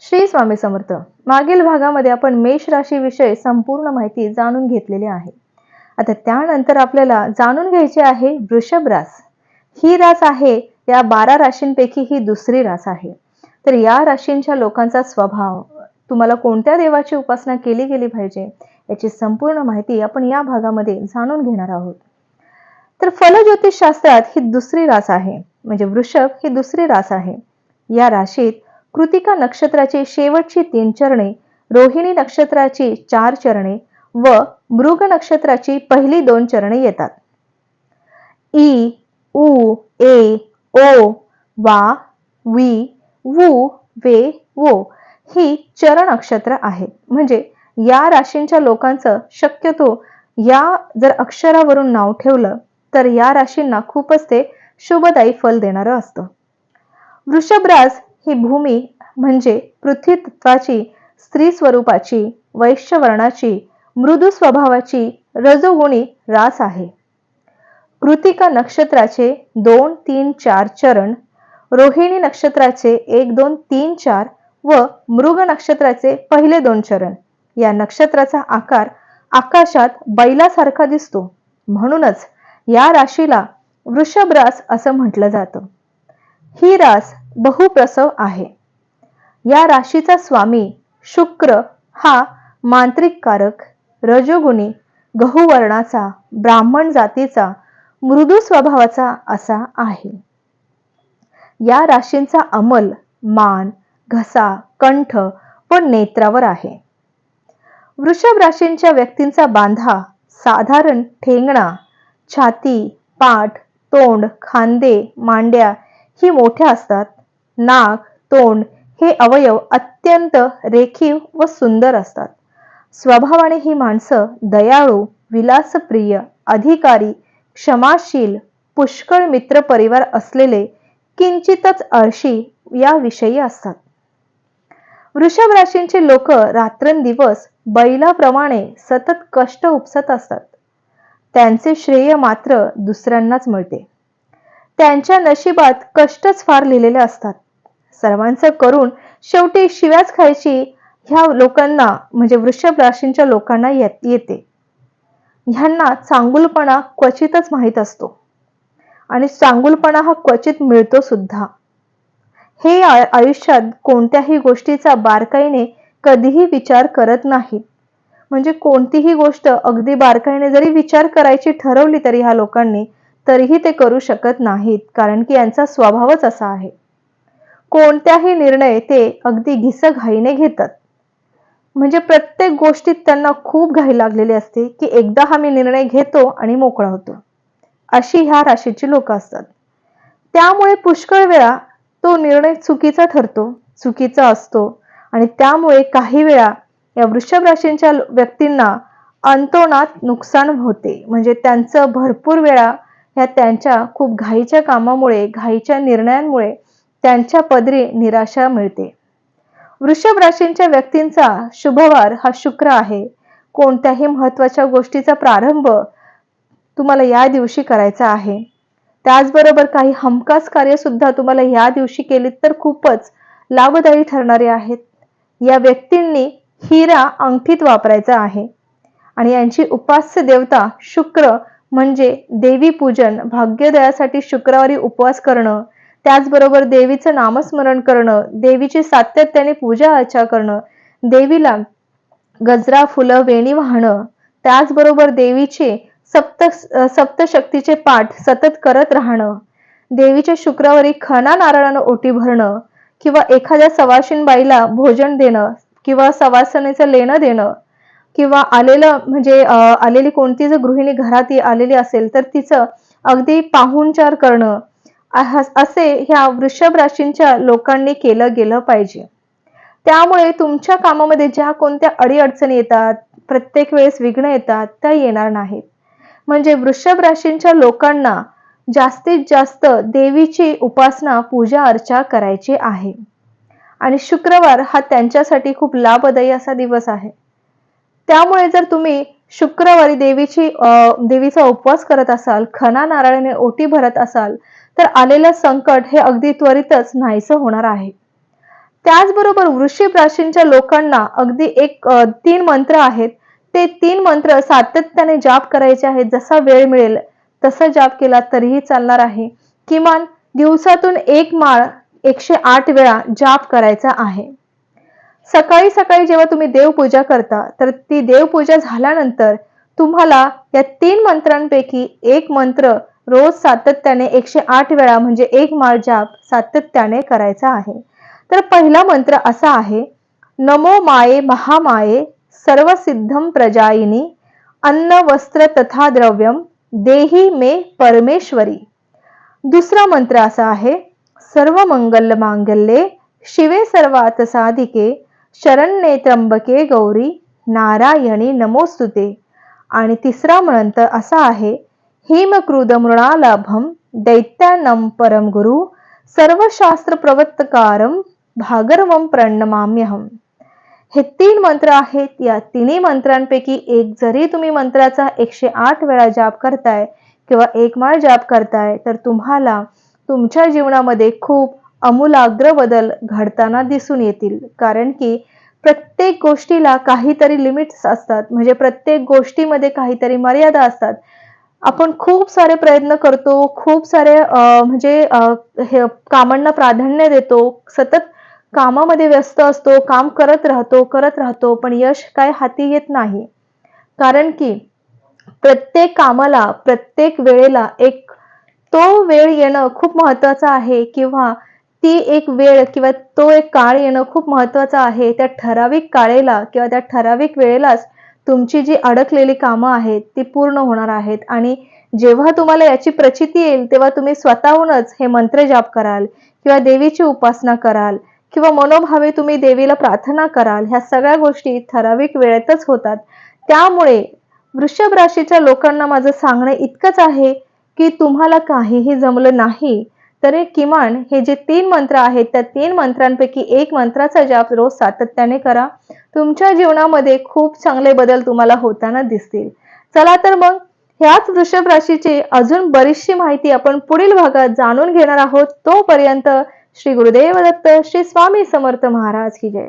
श्री स्वामी समर्थ. मागील भागामध्ये आपण मेष राशी विषयी संपूर्ण माहिती जाणून घेतलेली आहे. आता त्यानंतर आपल्याला जाणून घ्यायचे आहे वृषभ रास. ही रास आहे या 12 राशींपैकी ही दुसरी रास आहे. तर या राशींच्या लोकांचा स्वभाव, तुम्हाला कोणत्या देवाची उपासना केली गेली पाहिजे याची संपूर्ण माहिती आपण या भागामध्ये जाणून घेणार आहोत. तर फलज्योतिष शास्त्रात ही दुसरी रास आहे, म्हणजे वृषभ ही दुसरी रास आहे. या राशीत कृतिका नक्षत्राची शेवटची 3 चरणे, रोहिणी नक्षत्राची 4 चरणे व मृग नक्षत्राची पहिली 2 चरणे येतात. ई, उ, ए, ओ, वा, वी, वू, वे, वो ही चरण नक्षत्र आहेत. म्हणजे या राशींच्या लोकांचं शक्यतो या जर अक्षरावरून नाव ठेवलं तर या राशींना खूपच ते शुभदायी फल देणारं असतं. वृषभ रास ही भूमी म्हणजे पृथ्वी तत्वाची, स्त्री स्वरूपाची, वैश्य वर्णाची, मृदू स्वभावाची, रजोगुणी रास आहे. कृतिका नक्षत्राचे 2, 3, 4 चरण, रोहिणी नक्षत्राचे 1, 2, 3, 4 व मृग नक्षत्राचे पहिले 2 चरण. या नक्षत्राचा आकार आकाशात बैलासारखा दिसतो, म्हणूनच या राशीला वृषभ रास असं म्हटलं जातं. ही रास बहुप्रसव आहे. या राशीचा स्वामी शुक्र हा मांत्रिक कारक, रजोगुणी, गहुवर्णाचा, ब्राह्मण जातीचा, मृदू स्वभावाचा असा आहे. या राशींचा अमल मान, घसा, कंठ व नेत्रावर आहे. वृषभ राशींच्या व्यक्तींचा बांधा साधारण ठेंगणा, छाती, पाठ, तोंड, खांदे, मांड्या ही मोठ्या असतात. नाक, तोंड हे अवयव अत्यंत रेखीव व सुंदर असतात. स्वभावाने ही माणसं दयाळू, विलासप्रिय, अधिकारी, क्षमाशील, पुष्कळ मित्र परिवार असलेले, किंचितच आळशी या विषयी असतात. वृषभ राशींचे लोक रात्रंदिवस बैलाप्रमाणे सतत कष्ट उपसत असतात. त्यांचे श्रेय मात्र दुसऱ्यांनाच मिळते. त्यांच्या नशिबात कष्टच फार लिहिलेले असतात. सर्वांचं करून शेवटी शिव्याच खायची ह्या लोकांना, म्हणजे वृषभ राशींच्या लोकांना येते. ह्यांना चांगुलपणा क्वचितच माहीत असतो आणि चांगुलपणा हा क्वचित मिळतो सुद्धा. हे आयुष्यात कोणत्याही गोष्टीचा बारकाईने कधीही विचार करत नाहीत. म्हणजे कोणतीही गोष्ट अगदी बारकाईने जरी विचार करायची ठरवली तरी ह्या लोकांनी तरीही ते करू शकत नाहीत, कारण की यांचा स्वभावच असा आहे. कोणत्याही निर्णय ते अगदी घिसघाईने घेतात. म्हणजे प्रत्येक गोष्टीत त्यांना खूप घाई लागलेली असते की एकदा हा मी निर्णय घेतो आणि मोकळा होतो, अशी ह्या राशीची लोक असतात. त्यामुळे पुष्कळ वेळा तो निर्णय चुकीचा ठरतो, चुकीचा असतो आणि त्यामुळे काही वेळा या वृषभ राशींच्या व्यक्तींना अंतोनात नुकसान होते. म्हणजे त्यांचं भरपूर वेळा ह्या त्यांच्या खूप घाईच्या कामामुळे, घाईच्या निर्णयांमुळे त्यांच्या पदरी निराशा मिळते. वृषभ राशींच्या व्यक्तींचा शुभवार हा शुक्र आहे. कोणत्याही महत्वाच्या गोष्टीचा प्रारंभ तुम्हाला या दिवशी करायचा आहे. त्याचबरोबर काही हमखास कार्य सुद्धा तुम्हाला या दिवशी केलीत तर खूपच लाभदायी ठरणारे आहेत. या व्यक्तींनी हिरा अंगठीत वापरायचा आहे आणि यांची उपास्य देवता शुक्र, म्हणजे देवी पूजन, भाग्योदयासाठी शुक्रवारी उपवास करणं, त्याचबरोबर देवीचं नामस्मरण करणं, देवीची सातत्याने पूजा अर्चा करणं, देवीला गजरा, फुलं, वेणी वाहणं, त्याचबरोबर देवीचे सप्तशक्तीचे पाठ सतत करत राहणं, देवीच्या शुक्रवारी खणा नारळानं ओटी भरणं किंवा एखाद्या सवाशीण बाईला भोजन देणं किंवा सवासणीचं लेणं देणं किंवा आलेली कोणती जर गृहिणी घरात आलेली असेल तर तिचं अगदी पाहुणचार करणं, असे ह्या वृषभ राशींच्या लोकांनी केलं गेलं पाहिजे. त्यामुळे तुमच्या कामामध्ये ज्या कोणत्या अडीअडचणी येतात, प्रत्येक वेळेस विघ्न येतात, त्या येणार नाहीत. म्हणजे वृषभ राशींच्या लोकांना जास्तीत जास्त देवीची उपासना, पूजा अर्चा करायची आहे आणि शुक्रवार हा त्यांच्यासाठी खूप लाभदायी असा दिवस आहे. त्यामुळे जर तुम्ही शुक्रवारी देवीचा उपवास करत असाल, खणा नारळाने ओटी भरत असाल तर आलेलं संकट हे अगदी त्वरितच नाहीसं होणार आहे. त्याचबरोबर वृश्चिक राशींच्या लोकांना अगदी एक 3 मंत्र आहेत. ते 3 मंत्र सातत्याने जाप करायचे आहेत. जसा वेळ मिळेल तसा जाप केला तरीही चालणार आहे. किमान दिवसातून एक माळ 108 वेळा जाप करायचा आहे. सकाळी सकाळी जेव्हा तुम्ही देवपूजा करता, तर ती देवपूजा झाल्यानंतर तुम्हाला या 3 मंत्रांपैकी एक मंत्र रोज सातत्याने 108 वेळा म्हणजे एक माळ जाप सातत्याने करायचा आहे. तर पहिला मंत्र असा आहे, नमो माये महामाये सर्वसिद्धम प्रजायिनी अन्न वस्त्र तथा द्रव्यम देही मे परमेश्वरी. दुसरा मंत्र असा आहे, सर्व मंगल मांगल्ये शिवे सर्वात साधिके शरण्ये त्र्यंबके गौरी नारायणी नमोस्तुते. आणि तिसरा मंत्र असा आहे, हिमक्रुद मृणालाभम दैत्यानं परम गुरु सर्वशास्त्र प्रवर्तकारम भागर्वम प्रणमाम्यहम. हे 3 मंत्र आहेत. या तिन्ही मंत्रांपैकी एक जरी तुम्ही मंत्राचा 108 वेळा जाप करताय किंवा एक माळ जाप करताय, तर तुम्हाला तुमच्या जीवनामध्ये खूप आमूलाग्र बदल घडताना दिसून येतील. कारण की प्रत्येक गोष्टीला काहीतरी लिमिट्स असतात, म्हणजे प्रत्येक गोष्टीमध्ये काहीतरी मर्यादा असतात. आपण खूप सारे प्रयत्न करतो, खूप सारे हे कामांना प्राधान्य देतो, सतत कामामध्ये व्यस्त असतो, काम करत राहतो, पण यश काय हाती येत नाही. कारण की प्रत्येक कामाला, प्रत्येक वेळेला तो वेळ येणं खूप महत्वाचं आहे, किंवा ती एक वेळ किंवा तो एक काळ येणं खूप महत्वाचं आहे. त्या ठराविक काळेला किंवा त्या ठराविक वेळेलाच तुमची जी अडकलेली कामं आहेत ती पूर्ण होणार आहेत. आणि जेव्हा तुम्हाला याची प्रचिती येईल, तेव्हा तुम्ही स्वतःहूनच हे मंत्र जाप कराल किंवा देवीची उपासना कराल किंवा मनोभावे तुम्ही देवीला प्रार्थना कराल. ह्या सगळ्या गोष्टी ठराविक वेळेतच होतात. त्यामुळे वृषभ राशीच्या लोकांना माझं सांगणं इतकंच आहे, की तुम्हाला काहीही जमलं नाही तरी किमान हे जे 3 मंत्र आहेत, त्या 3 मंत्रांपैकी एक मंत्राचा जाप रोज सातत्याने करा. तुमच्या जीवनामध्ये खूप चांगले बदल तुम्हाला होताना दिसतील. चला तर मग ह्याच वृषभ राशीची अजून बरीचशी माहिती आपण पुढील भागात जाणून घेणार आहोत. तोपर्यंत श्री गुरुदेव दत्त, श्री स्वामी समर्थ महाराज की जय.